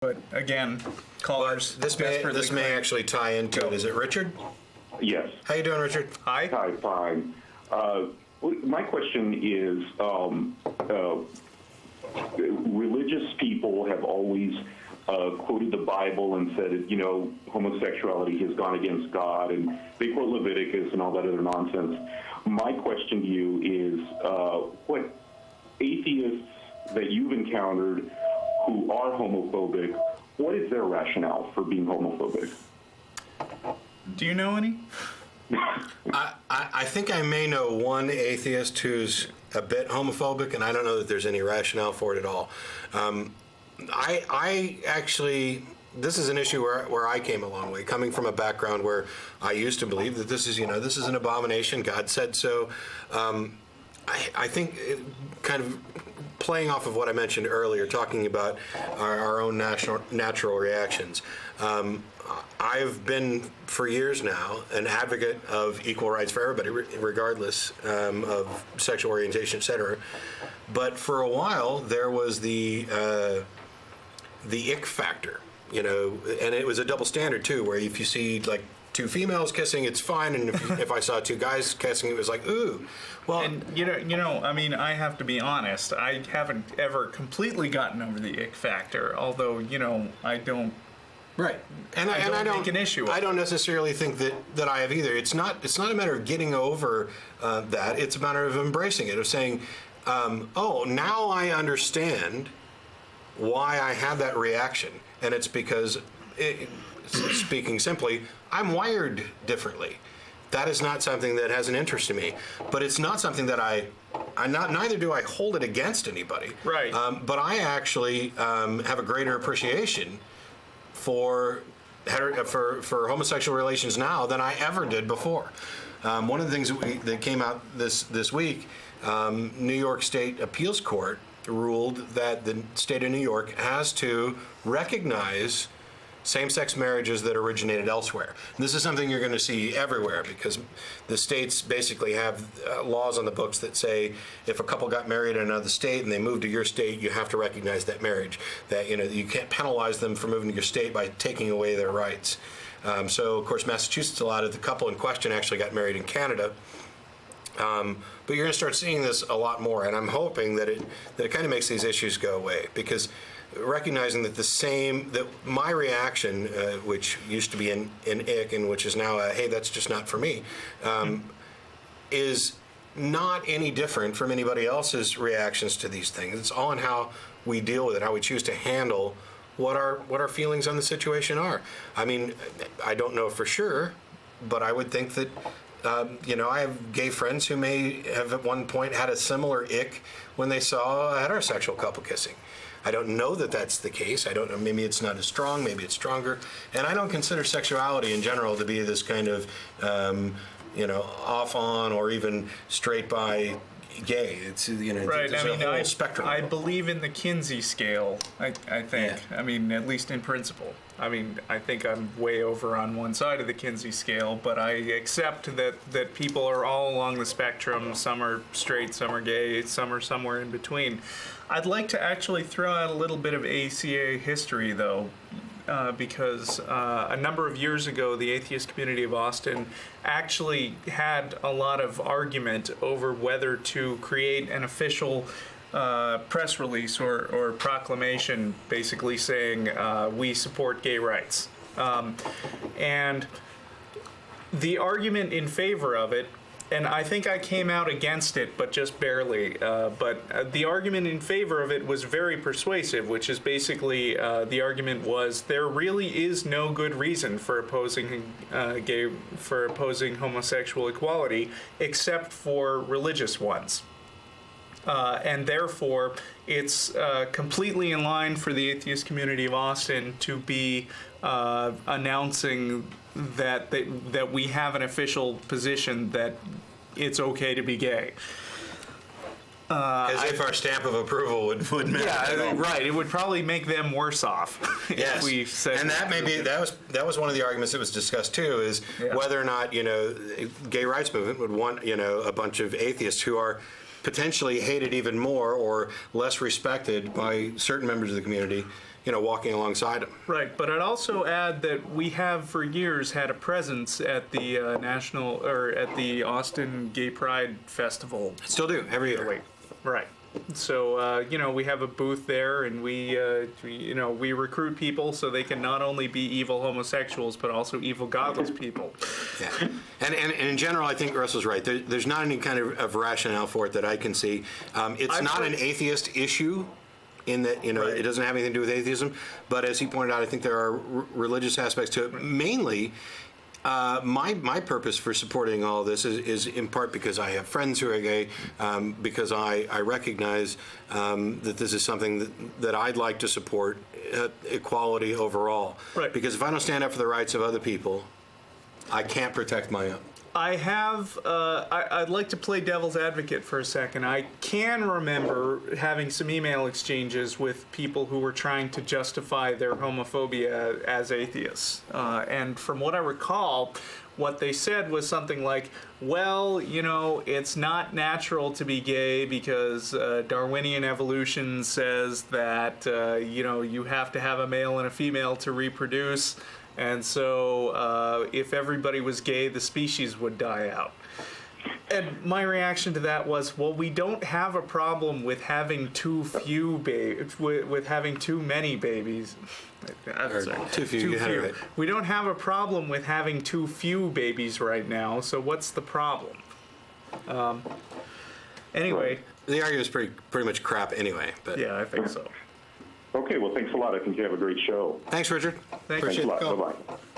But again, callers This may actually tie into it. Is it Richard? Yes. How you doing, Richard? Hi. Hi, fine. My question is, religious people have always quoted the Bible and said, homosexuality has gone against God, and they quote Leviticus and all that other nonsense. My question to you is, what atheists that you've encountered who are homophobic, what is their rationale for being homophobic? Do you know any? I think I may know one atheist who's a bit homophobic, and I don't know that there's any rationale for it at all. I actually, this is an issue where I came a long way, coming from a background where I used to believe that this is an abomination. God said so. I think kind of playing off of what I mentioned earlier, talking about our own natural reactions. I've been, for years now, an advocate of equal rights for everybody, regardless of sexual orientation, etc. But for a while, there was the ick factor, and it was a double standard too, where if you see like two females kissing, it's fine, and if I saw two guys kissing, it was like, ooh. Well, and I mean, I have to be honest. I haven't ever completely gotten over the ick factor, although I don't. Right, and I don't make an issue. I don't necessarily think that I have either. It's not a matter of getting over that. It's a matter of embracing it, of saying, oh, now I understand why I had that reaction, and it's because, speaking simply, I'm wired differently. That is not something that has an interest in me, but it's not something that neither do I hold it against anybody. Right. But I actually have a greater appreciation for homosexual relations now than I ever did before. One of the things that came out this week, New York State Appeals Court ruled that the state of New York has to recognize same-sex marriages that originated elsewhere. And this is something you're going to see everywhere, because the states basically have laws on the books that say if a couple got married in another state and they moved to your state, you have to recognize that marriage. That you can't penalize them for moving to your state by taking away their rights. So, of course, Massachusetts allowed it. The couple in question actually got married in Canada. But you're going to start seeing this a lot more, and I'm hoping that it kind of makes these issues go away, because recognizing that my reaction, which used to be an ick and which is now a hey, that's just not for me, is not any different from anybody else's reactions to these things. It's all in how we deal with it, how we choose to handle what our feelings on the situation are. I mean, I don't know for sure, but I would think that I have gay friends who may have at one point had a similar ick when they saw a heterosexual couple kissing. I don't know that that's the case. I don't know. Maybe it's not as strong. Maybe it's stronger. And I don't consider sexuality in general to be this kind of, off on or even straight by gay. It's right. There's a whole spectrum. I believe in the Kinsey scale. I think. Yeah. I mean, at least in principle. I mean, I think I'm way over on one side of the Kinsey scale, but I accept that people are all along the spectrum. Some are straight, some are gay, some are somewhere in between. I'd like to actually throw out a little bit of ACA history, though, because a number of years ago, the Atheist Community of Austin actually had a lot of argument over whether to create an official press release or proclamation basically saying we support gay rights. And the argument in favor of it, and I think I came out against it, but just barely. But the argument in favor of it was very persuasive, which is basically the argument was there really is no good reason for opposing homosexual equality except for religious ones. And therefore, it's completely in line for the Atheist Community of Austin to be announcing that we have an official position that it's okay to be gay. As if our stamp of approval would matter. Yeah, right. It would probably make them worse off if we said. And that was one of the arguments that was discussed too, is whether or not gay rights movement would want a bunch of atheists who are potentially hated even more or less respected by certain members of the community walking alongside them. Right, but I'd also add that we have for years had a presence at the at the Austin Gay Pride Festival. Still do every year. Right. So we have a booth there, and we recruit people so they can not only be evil homosexuals but also evil godless people. Yeah, and in general, I think Russell's right. There's not any kind of rationale for it that I can see. It's not an atheist issue, in that Right. It doesn't have anything to do with atheism. But as he pointed out, I think there are religious aspects to it. Mainly, my purpose for supporting all this is in part because I have friends who are gay, because I recognize that this is something that I'd like to support, equality overall. Right. Because if I don't stand up for the rights of other people, I can't protect my own. I have, I'd like to play devil's advocate for a second. I can remember having some email exchanges with people who were trying to justify their homophobia as atheists. And from what I recall, what they said was something like, well, it's not natural to be gay because Darwinian evolution says that, you have to have a male and a female to reproduce. And so if everybody was gay, the species would die out. And my reaction to that was, well, we don't have a problem with having with having too many babies. Too few. Right. We don't have a problem with having too few babies right now, so what's the problem? Anyway. The argument is pretty much crap anyway. But Yeah, I think so. Okay, well, thanks a lot. I think you have a great show. Thanks, Richard. Thanks. Thanks a lot. Bye-bye.